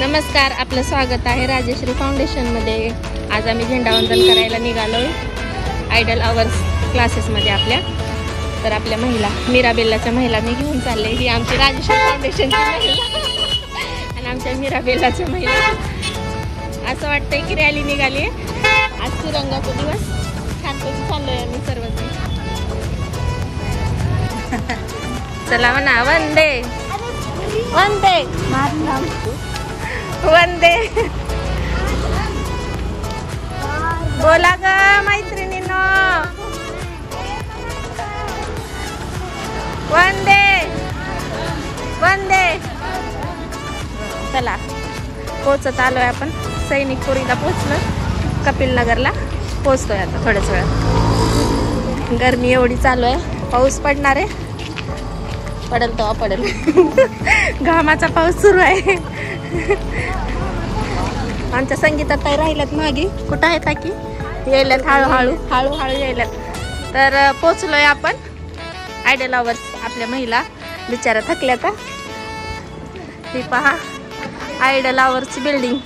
नमस्कार, आपलं स्वागत आहे राजश्री फाउंडेशनमध्ये। आज आम्ही झेंडावंदन करायला निघालोय आयडल आवर्स क्लासेसमध्ये आपल्या। तर आपल्या महिला मीराबेल्लाच्या महिला मी घेऊन चालले। ही आमची राजश्री फाउंडेशनची महिला आणि आमच्या मीराबेल्लाच्या महिला। असं वाटतंय की रॅली निघाली। आज तिरंगाचा दिवस छानपैकी चाललोय आम्ही सर्वजण। चला म्हणा, वंदे वंदे वंदे। बोला ग मैत्रिणींनो, वंदे वंदे। चला पोचत आलोय आपण, सैनिकपुरीला पोचलो, कपिल नगरला पोचतोय आता थोड्याच वेळात। गरमी एवढी चालू आहे, पाऊस पडणार आहे, पडेल तेव्हा पडेल। घामाचा पाऊस सुरू आहे। आमच्या संगीतात काही राहिल्यात मागे, कुठं आहेत की यायल्यात, हळूहळू हळूहळू यायल्यात। तर पोचलोय आपण आयडल आवर्स। आपल्या महिला बिचारा थकल्या का, ती पहा आयडल आवर्सची बिल्डिंग।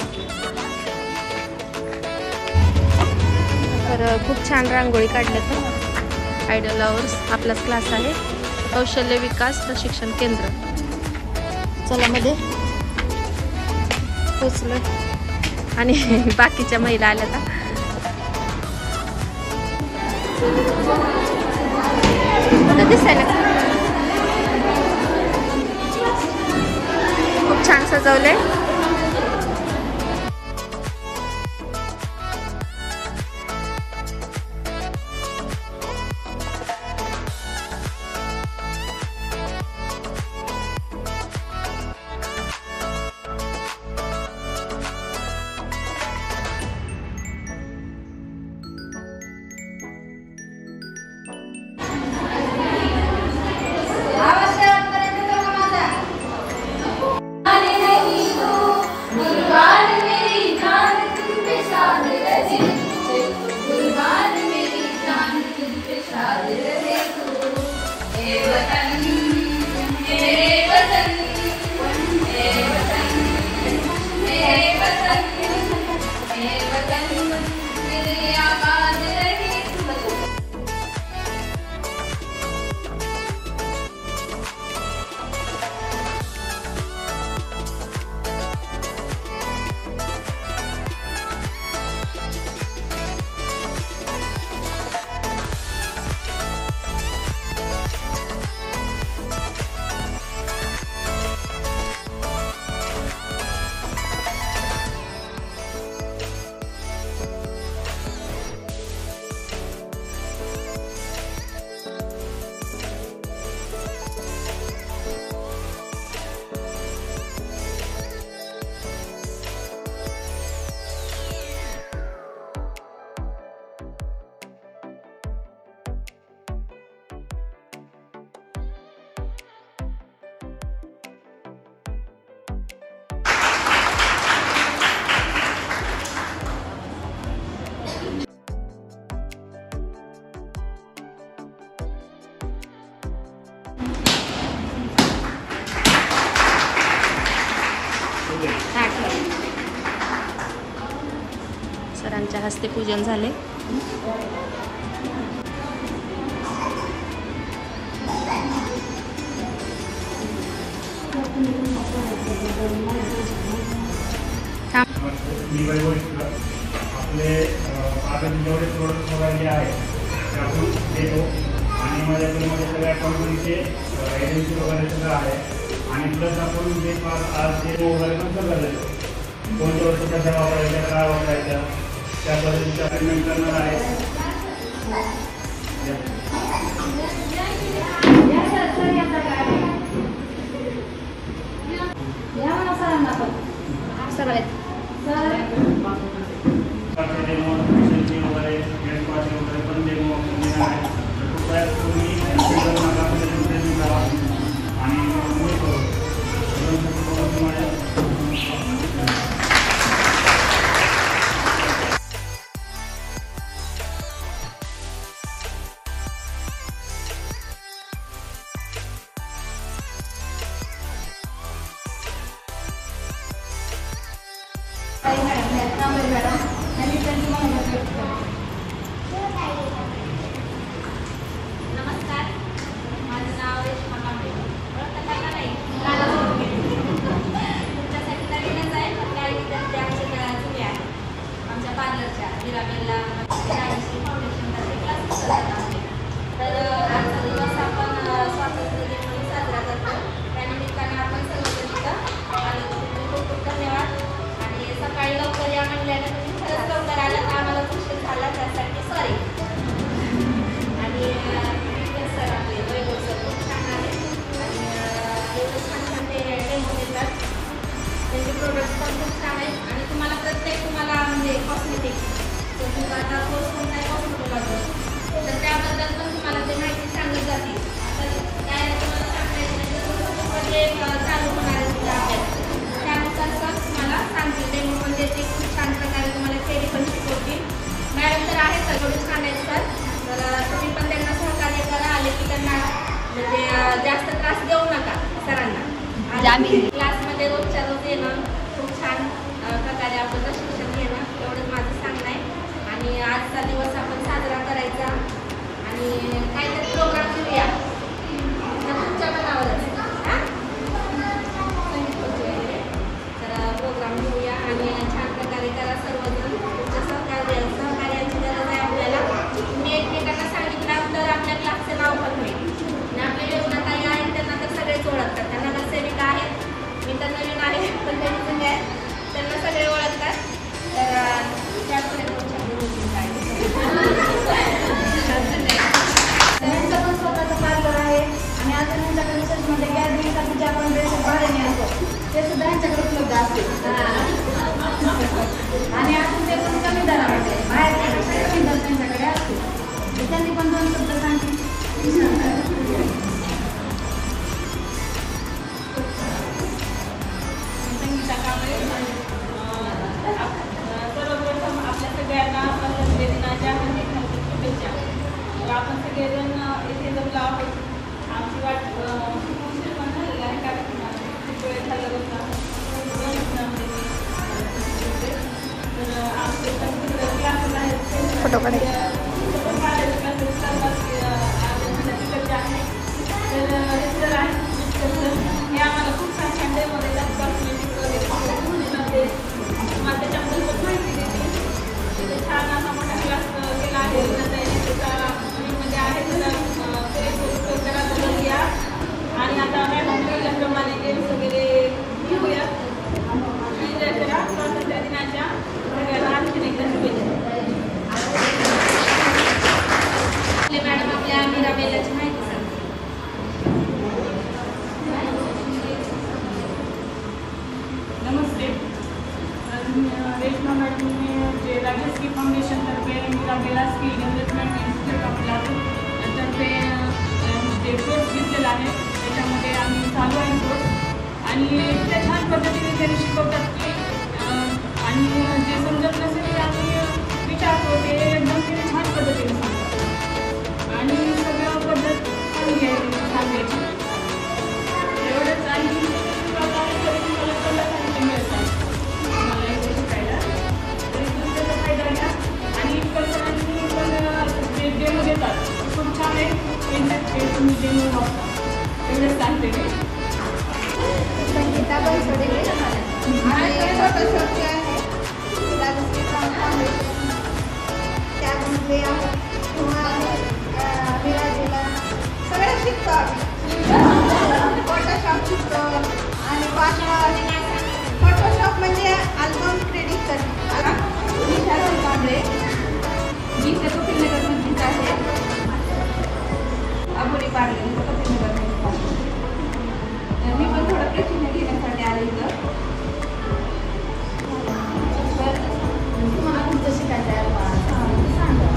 तर खूप छान रांगोळी काढल्यात। आयडल आवर्स आपलाच क्लास आहे, कौशल्य विकास प्रशिक्षण केंद्र। चला मध्ये पोचलो आणि बाकीच्या महिला आल्या का दिसायला खूप छान सजवले। सरांच्या हस्ते पूजन झाले। आपले जेवढे प्रोडक्ट वगैरे आहेत त्यातून देतो आणि माझ्याकडे सगळ्या कंपनीचे एजन्सी वगैरे सगळं आहे। आणि प्लस आपण जे आज जे वगैरे पण सगळं देतो, कोणत्या वस्तू कशा वापरायच्या, काय वापरायच्या, त्या पद्धतीचा पेमेंट करणार आहे। आमच्या मिराबेलला राजश्री फाउंडेशनमध्ये क्लासेस करतात आम्ही. तर आजचा दिवस आपण स्वातंत्र्य दिन म्हणून साजरा करतो. त्यानिमित्तानं आपण सर्वजण इथं आलो. तुम्ही खूप खूप धन्यवाद. आणि सकाळी लवकर या म्हणल्यानं तुम्ही खरंच लवकर आला तर आम्हाला उशीर झाला त्यासाठी सॉरी. आणि सर आपले वैभव सर खूप छान आहे आणि एवढं छान छान ते डेमो देतात. त्यांचे प्रोडक्ट्स पण खूप छान आहेत आणि तुम्हाला म्हणजे कॉस्मेटिक तर तुम्हाला आता कोर्स कोणता आहे कॉस्मेटॉलॉजी तर त्याबद्दल पण तुम्हाला ते माहिती सांगत जातील. आता काय तुम्हाला सांगायचं नाही तर म्हणजे चालू होणार आहे तुमचा अभ्यास त्यानुसार सर तुम्हाला सांगतील. डेमो म्हणजे ते खूप छान प्रकारे तुम्हाला थेरी पण शिकवतील. मॅडम तर आहेत सर थोडी छान आहेत सर. तर तुम्ही पण त्यांना सहकार्य करा. आले की त्यांना म्हणजे जास्त त्रास देऊ नका सरांना. क्लासमध्ये रोजच्या रोज येणं खूप छान प्रकारे आपण शिक्षण घेणं एवढंच माझं सांगणं आहे. आणि आजचा दिवस आपण साजरा करायचा आणि काहीतरी प्रोग्राम घेऊया तुमच्या मनावरच तर प्रोग्राम घेऊया आणि छान प्रकारे करा सर्वजण. तुमच्या सहकार्याची गरज आहे आपल्याला. तुम्ही एकमेकांना सांगितलं तर आपल्या क्लासचं नाव पण होईल आणि आपले योजनाताई आहेत त्यांना तर सगळेच ओळखतात. त्यांना नगरसेविका आहेत. मी तर नवीन आहे पण त्यांनी सगळे आहेत त्यांना सगळे ओळखतात. तर त्यापुढे त्यांचं पण स्वतःचं पार्लर आहे आणि आता त्यांच्याकडे रिसर्चमध्ये गॅदरिंगसाठी जे आपण ड्रेसेस भाड्याने आणतो ते सुद्धा यांच्याकडे उपलब्ध असते. आणि अजून ते पण कमी दरामध्ये बाहेरच्या कमी दर त्यांच्याकडे असते. त्यांनी पण 2 शब्द सांगितले. सर्वप्रथम आपल्या सगळ्यांना स्वातंत्र्य दिनाच्या हार्दिक शुभेच्छा. तर आपण सगळेजण इथे जमलो आहोत. आमची वाट खूप उशीर पण झालेला आहे कारण खूप वेळ झाला होता. तर आमचे क्लासेस आहेत फोटो काढायचे क्लासेस तिकडचे आहेत. तर सर आहेत हे आम्हाला खूप छान छान डेमो देतात. कॉस्मेटिक वगैरे तुम्हाला त्याच्याबद्दल पण माहिती देते. तिथे छान असा मोठा क्लास केला आहे. त्याचा मध्ये आहे तर घ्या आणि आता मॅडम केल्याप्रमाणे गेम्स वगैरे घेऊया. स्वातंत्र्य दिनाच्या सगळ्यांना आणखीन एकदा शुभेच्छा. मॅडम आपल्या मिराबेलाची माहिती सांगा. नमस्ते. रेश्मा मॅडमने जे राजश्री फाउंडेशनतर्फे मिराबेला स्किल डेव्हलपमेंट इन्स्टिट्यूट आपला तर्फे जे कोर्स घेतलेला आहे त्याच्यामध्ये आम्ही चालू आहे कोर्स आणि इतक्या छान पद्धतीने त्यांनी शिकवतात की आणि जे समजत नसेल ते आम्ही विचारतो ते एकदम तिने छान पद्धतीने सांगतात आणि सगळं पद्धत चांगली आहे सांगायची एवढंच. आणि प्रकारे तरी तुम्हाला सगळं साहित्य मिळतात तुम्हाला इथे शिकायला. तरी तुम्ही त्याचा फायदा घ्या आणि इतकं पण जे डेमो देतात खूप छान आहे. ते तुम्ही डेमो वापरा एवढंच सांगते मी. संगीता बनसोडे आणि फोटोशॉपचे आहे राजश्री फाउंडेशन त्यामध्ये किंवा विराजीला सगळं शिकतो आम्ही. फोटोशॉप शिकतो आणि फोटोशॉप म्हणजे अल्बम क्रेडिट करणे. विशाल कांबळे मी ते कपिलनगरमधलीच आहे. अबोली पार्लर कपिलनगरमध्ये मी पण थोडं प्रशिक्षण घेण्यासाठी आले इथं. तर तुम्हाला तुमचं शिकायचं आहे सांगा.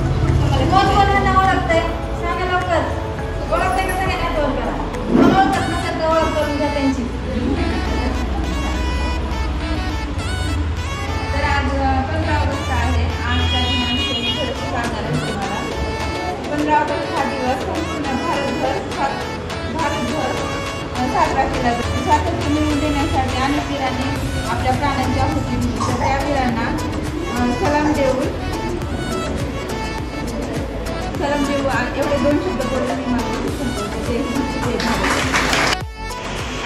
कोण कोणाला ओळखतंय सांगा लवकर. ओळखतंय का सगळ्यांना फोन करा. कोण ओळखत नसेल तर ओळख करून द्या त्यांची. तर आज 15 ऑगस्ट आहे. आजच्या दिनाविषयी मी थोडंसं सांगणार आहे तुम्हाला. 15 ऑगस्ट हा दिवस संपूर्ण भारतभर साजरा केला जातो. स्वातंत्र्य मिळवून देण्यासाठी अनेक वीरांनी आपल्या प्राणांची आहुती दिली. तर त्या वीरांना सलाम देऊ एवढे 2 शब्द बोलून मी माझं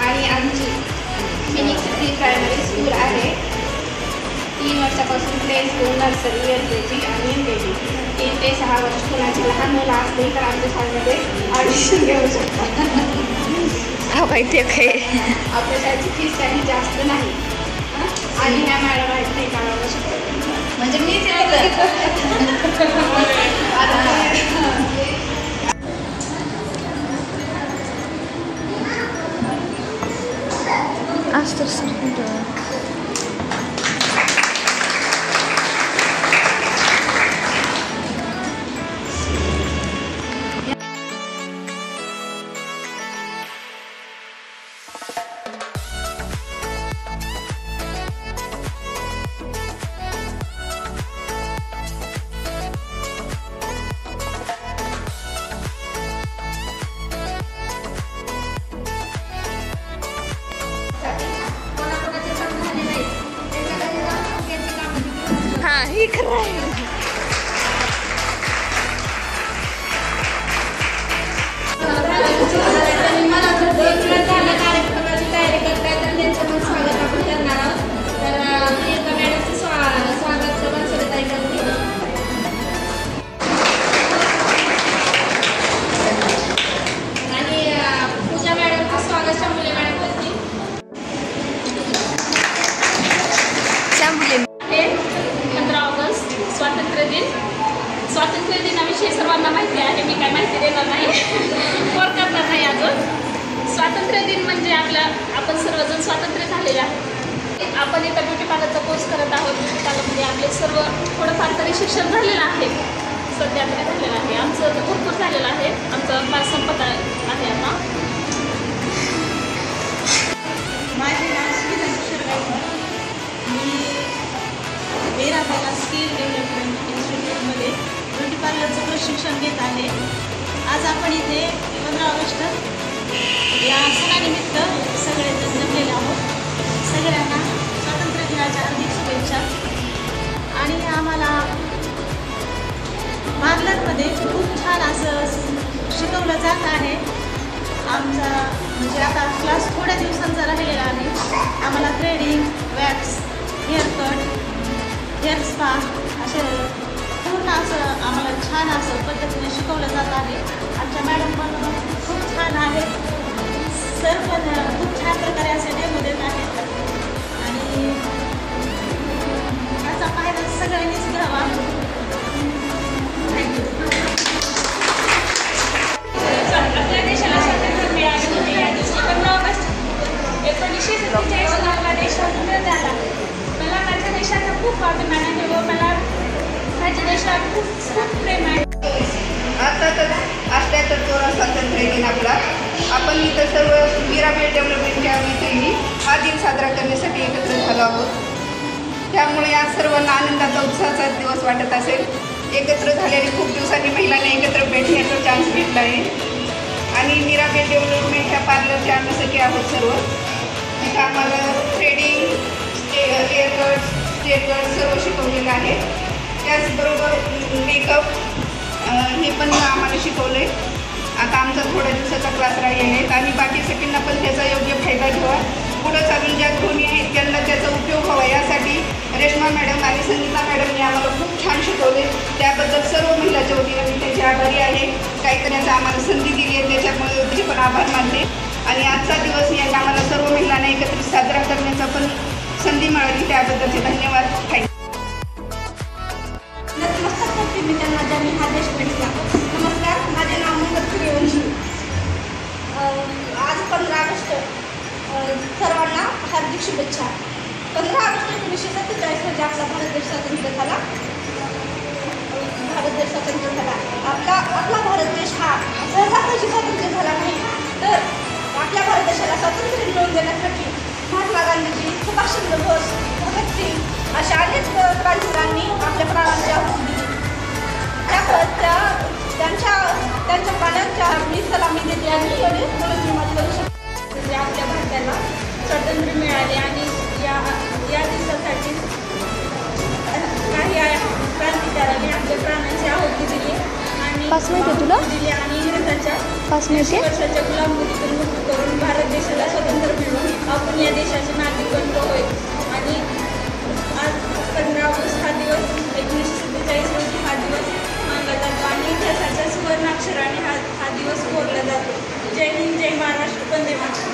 आणि आमची फिनिक्स प्री प्रायमरी स्कूल आहे. 3 वर्षापासून प्ले स्कूल नर्सरी एल के जी ते 6 वर्ष कुणाची लहान मुलं असतील तर आमच्या शाळेमध्ये ॲडमिशन घेऊ शकतात. हो काही ते काही आपल्या शाळेची फीस काही जास्त नाही आणि ह्या मॅडम आहेत नाही काढायला शिकवतात म्हणजे मीच असतं सर. हां हे खरं आहे. मला कार्यक्रमाची तयारी करतायत आणि त्यांचं पण स्वागत आपण करणार आहोत. तर मी एका मॅडमचं स्वागत सर्वांना सरिताई करते. आणि पूजा मॅडमचं स्वागत शंभुले मॅडम करते. 15 ऑगस्ट स्वातंत्र्य दिन. स्वातंत्र्य दिनाविषयी सर्वांना माहिती आहे, मी काय माहिती देणार नाही, कोर करणार नाही अजून. स्वातंत्र्य दिन म्हणजे आपण सर्वजण स्वातंत्र्य झालेले आहे. आपण इथं ब्युटी पार्लरचा कोर्स करत आहोत. ब्युटी पार्लरमध्ये आपले सर्व थोडंफार तरी शिक्षण झालेलं आहे, सध्या तरी झालेलं आहे. आमचं भरपूर झालेलं आहे, आमचं पास संपत आहे आता. माझे नाव स्किल मी मीराबेला स्किल डेव्हलपमेंट इन्स्टिट्यूटमध्ये ब्युटी पार्लरचं प्रशिक्षण घेत आहे. आज आपण इथे 15 ऑगस्ट या सणानिमित्त सगळेजण जमलेले आहोत. सगळ्यांना स्वातंत्र्य दिनाच्या हार्दिक शुभेच्छा. आणि आम्हाला पार्लरमध्ये खूप छान असं शिकवलं जात आहे. आमचा म्हणजे आता क्लास थोड्या दिवसांचा राहिलेला आहे. आम्हाला threading, wax, haircut, hair spa असे पूर्ण असं आम्हाला छान असं पद्धतीने शिकवलं जात आहे. आमच्या मॅडम पण खूप छान आहेत. सर पण खूप छान प्रकारे असे डेमो देत आहेत आणि याचा फायदा सगळ्यांनीच घ्यावा. आपल्या देशाला स्वातंत्र्य मिळाले होते या दिवशी 15 ऑगस्ट 1947 आपला देश स्वतंत्र झाला. मला माझ्या देशाचा खूप अभिमान आहे व मला माझ्या देशावर खूप प्रेम आहे. अर्थातच 78 स्वातंत्र्य दिन आपला. आपण इथं सर्व मीराबेल डेव्हलपमेंटच्या वतीने हा दिन साजरा करण्यासाठी एकत्र झालो आहोत. त्यामुळे या सर्वांना आनंदाचा उत्साहाचा दिवस वाटत असेल. एकत्र झालेले खूप दिवसांनी महिलांना एकत्र भेटण्याचा चान्स भेटला आहे. आणि मीराबेल डेव्हलपमेंट ह्या पार्लरच्या आम्ही सगळे आहोत सर्व. इथं आम्हाला थ्रेडिंग, हेअरकट, स्ट्रेटकट सर्व शिकवलेलं आहे. त्याचबरोबर मेकअप हे पण आम्हाला शिकवलं आहे. आता आमचा थोड्या दिवसाचा क्लास राहिलेला आहे आणि बाकी सगळ्यांना पण त्याचा योग्य फायदा घ्यावा. पुढं चालून ज्या गृहिणी आहेत त्यांना त्याचा उपयोग व्हावा यासाठी रेश्मा मॅडम आणि संगीता मॅडमने आम्हाला खूप छान शिकवले. त्याबद्दल सर्व महिलांच्या वतीने मी त्याची आभारी आहे. काही करण्याचा आम्हाला संधी दिली आहे त्याच्यामुळे त्याचे पण आभार मानते. आणि आजचा दिवस यांना आम्हाला सर्व महिलांना एकत्रित साजरा करण्याचा पण संधी मिळाली त्याबद्दलचे धन्यवाद. थँक्यू. नमस्कार करते मी त्यांना ज्यांनी हा देश भेटला. नमस्कार, माझे नाव मंगल सूर्यवंशी. आज 15 ऑगस्ट सर्वांना हार्दिक शुभेच्छा. 15 ऑगस्ट 1947 म्हणजे आपला भारत देश स्वतंत्र झाला. आपला भारत देश हा सहजासहजी स्वातंत्र्य झाला नाही, तर आपल्या भारत देशाला स्वातंत्र्य मिळवून देण्यासाठी महात्मा गांधीजी, सुभाषचंद्र बोस, भगतसिंग अशा अनेक क्रांतिकारांनी आपल्या प्राणांची आहुती दिली. त्यांच्या प्राण्यांच्या मी सलामी देते आणि एवढे म्हणून मी माझी करू शकते. आपल्या भारताला स्वातंत्र्य मिळाले आणि या दिवसासाठी काही क्रांतिकारांनी आपल्या प्राणांची आहुती दिली आणि दिली आणि इंग्रजांच्या 5 वर्षाच्या गुलामगिरीतून मुक्त करून भारत देशाला स्वतंत्र मिळवून आपण या देशाचे नागरिक बनलो होय. आणि आज 15 ऑगस्ट हा दिवस 1947 रोजी हा दिवस मानला वंदे मातरम.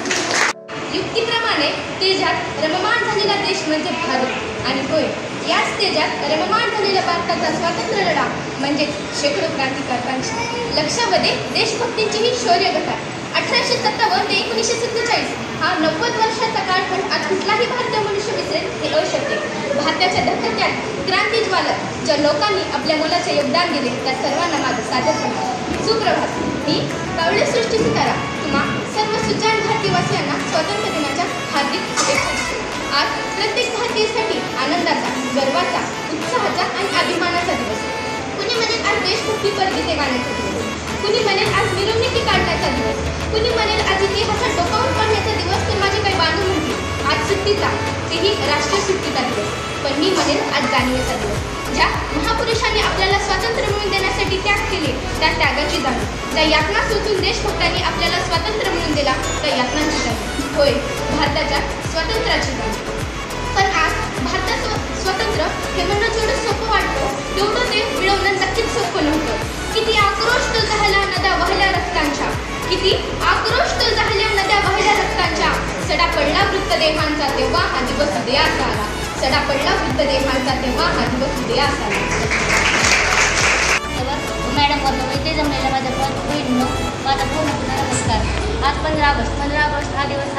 युक्तीप्रमाणे तेजात रममाण झालेला देश म्हणजे भारत आणि होय याच तेजात रममाण झालेला भारताचा स्वातंत्र्य लढा म्हणजे शेकडो क्रांतिकारकांची लक्षामध्ये देशभक्तीची ही शौर्यगाथा. 1857 ते 1947 हा 90 वर्षाचा काळखंड आज कुठलाही भारतीय मनुष्य विसरेल हे अशक्य. भारताच्या धगधग्यात क्रांतीज्वालक ज्या लोकांनी आपल्या मोलाचे योगदान दिले त्या सर्वांना माझं सादर करतो. सुप्रभात. मी कावळे सृष्टी सितारा तुम्हा सर्व सुजाण भारतीयवासियांना स्वातंत्र्य दिनाच्या हार्दिक शुभेच्छा देतो. आज प्रत्येक भारतीयासाठी आनंदाचा, गर्वाचा, उत्साहाचा आणि अभिमानाचा दिवस. कुणी म्हणेल आज देशभक्तीपर गीते गाण्याचा दिवस, कुणी म्हणेल आज मिरवणुकी काढण्याचा दिवस, कुणी म्हणेल आज इतिहासात डोकावून काढण्याचा दिवस, तर माझे काही बांधव म्हणतील आज सुट्टीचा, तेही राष्ट्रीय सुट्टीचा दिवस. पण मी म्हणेल आज जाणीवेचा दिवस. ज्या महापुरुषांनी आपल्याला स्वातंत्र्य मिळवून देण्यासाठी त्याग केले त्या त्यागाची जाणीव. त्या यातना सोसून देशभक्तांनी आपल्याला स्वातंत्र्य मिळवून दिला त्या यातनांची जाणीव. होय भारताच्या स्वातंत्र्याची जाणीव. पण आज भारताचं स्वातंत्र्य हे म्हणणं जेवढं सोपं वाटतं तेवढं ते मिळवणं नक्कीच सोपं नव्हतं. किती आक्रोश तो झाला नद्या वाहल्या रक्तांच्या, किती आक्रोश तो झाल्या नद्या वाहल्या रक्तांच्या. सडा पडला वृत्तदेहांचा तेव्हा हा दिवस उदयास आला. सडा पडला वृत्तदेहांचा तेव्हा हा दिवस उदयास आला. मॅडम वर्ग इथे जमलेल्या माझ्या बहिणींनो माझा पूर्ण नमस्कार. आज 15 ऑगस्ट हा दिवस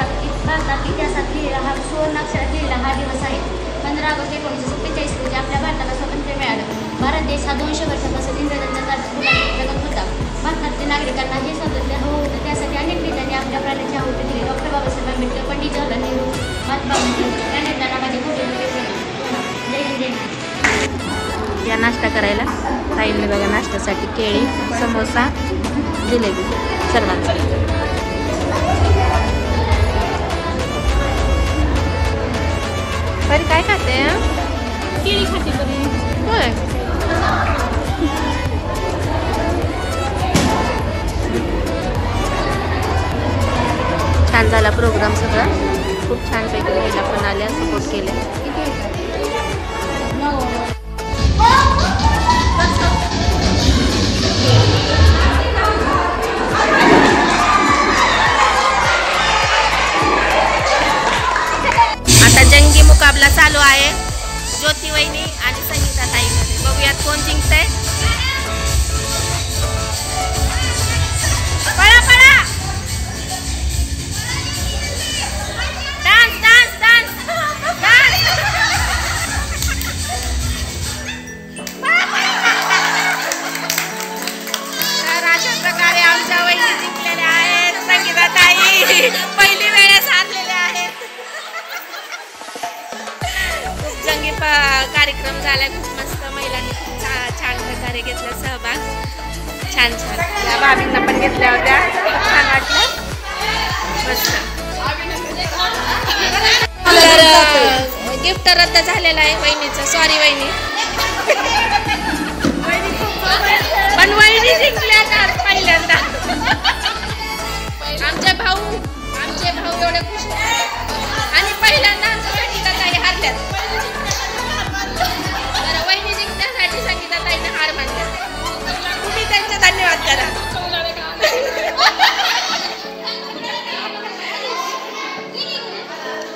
भारतात इतिहासात लिहिलेला हा सुवर्णाक्षरात लिहिलेला हा दिवस आहे. 15 ऑगस्ट 1947 रोजी आपल्या भारताला स्वातंत्र्य मिळालं. भारत देश हा 200 वर्षापासून इंग्रजांच्या ताब्यात होता. भारतातील नागरिकांना हे स्वातंत्र्य हवं होतं. त्यासाठी अनेक नेत्यांनी आपल्या प्राण्याची आहुती दिली. डॉक्टर बाबासाहेब आंबेडकर, पंडित जवाहरलाल नेहरू, महात्मा गांधी या नेत्यांना माझे खूप जय हिंद जय महाराष्ट्र. या नाश्ता करायला ताईंनी बघा नाश्त्यासाठी केळी, समोसा, जिलेबी सर्वांसाठी. बरी काय खाते? केळी खाते बरी. होय. छान झाला प्रोग्राम सगळा. खूप छानपैकी महिला पण आल्या, सपोर्ट केले. आता जंगी मुकाबला चालू आहे ज्योती वहिनी आणि संगीता ताईमध्ये. बघूयात कोण जिंकतंय. पळा पळा. Dance dance dance dance. तर अशा प्रकारे आमच्या वहिनी जिंकलेल्या आहेत. संगीता ताई पहिली वेळेस आणलेल्या आहेत. खूप जंगी कार्यक्रम झाला. खूप मस्त. महिलांनी खूप छान प्रकारे घेतला सहभाग. छान छान. या भाभींना पण घेतल्या होत्या. खूप छान वाटलं. मस्त. तर गिफ्ट रद्द झालेलं आहे वहिनीचं. सॉरी वहिनी. पण वहिनी जिंकल्या का पहिल्यांदा. आमचे भाऊ एवढे खुश आणि पहिल्यांदा आमच्या संगीता ताई हारल्यात. तर वहिनी जिंकण्यासाठी संगीता ताईने हार मानल्या. तुम्ही त्यांचे धन्यवाद करा.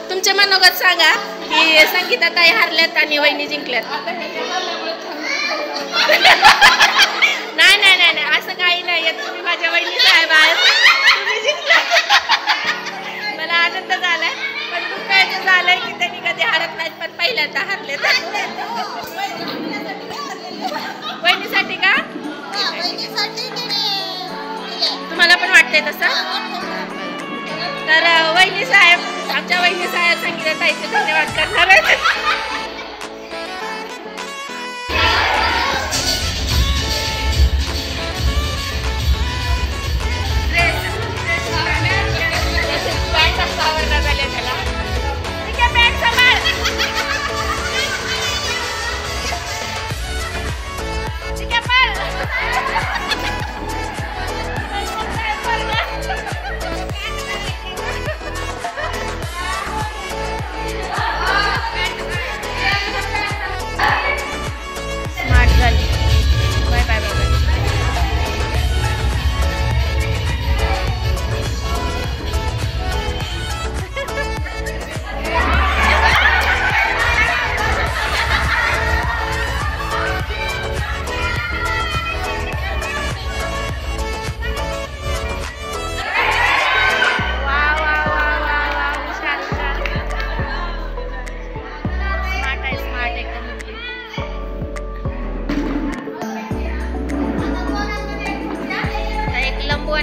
तुमचे मनोगत सांगा की संगीता ताई हारल्यात आणि वहिनी जिंकल्यात. नाही नाही नाही नाही असं काही नाही. तुम्ही माझ्या वहिनी साहेब आहेत. तुम्ही जिंकला. मला आनंद झालाय. पण दुःखाचं झालंय की त्यांनी कधी हारत नाहीत पण पहिल्यांदा हारले. वहिनीसाठी का? तुम्हाला पण वाटतंय तसं? तर वहिनी साहेब, आमच्या वहिनी साहेब संगीता ताईचे धन्यवाद करणार आहेत.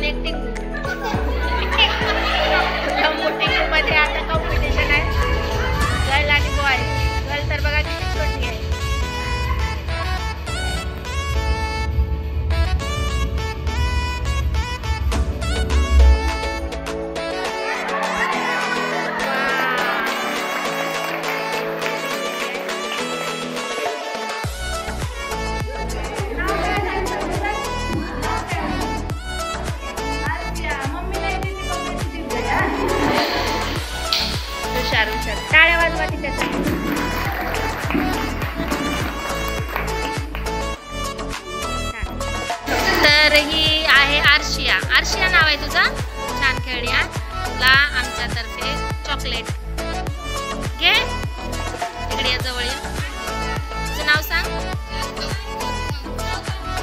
पण एक टिंगू. टिंगू मध्ये आता कॉम्पिटिशन आहे गर्ल आणि बॉय. गर्ल तर बघा किती छोटी आहे. टाळ्या वाजवा तिच्यासाठी. तर ही आहे आर्शिया. आर्शिया नाव आहे तुझं. छान खेळली. तुला आमच्यातर्फे चॉकलेट घे. इकडे जवळ ये. तुझं नाव सांग.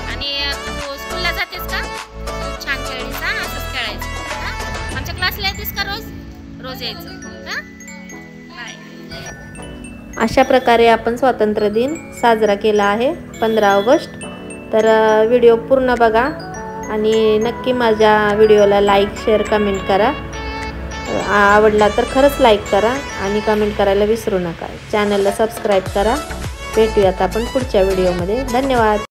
आणि तू स्कूलला जातेस का? खूप छान खेळलीस. असंच खेळायचं. आमच्या क्लासला येतेस का रोज? रोज यायचं. अशा प्रकारे आपण स्वातंत्र्य दिन साजरा केला आहे 15 ऑगस्ट. तर व्हिडिओ पूर्ण बघा आणि नक्की माझ्या व्हिडिओला लाईक शेअर कमेंट करा. आवडला तर खरंच लाईक करा आणि कमेंट करायला विसरू नका. चॅनलला सबस्क्राईब करा. भेटूयात आपण पुढच्या व्हिडिओमध्ये. धन्यवाद.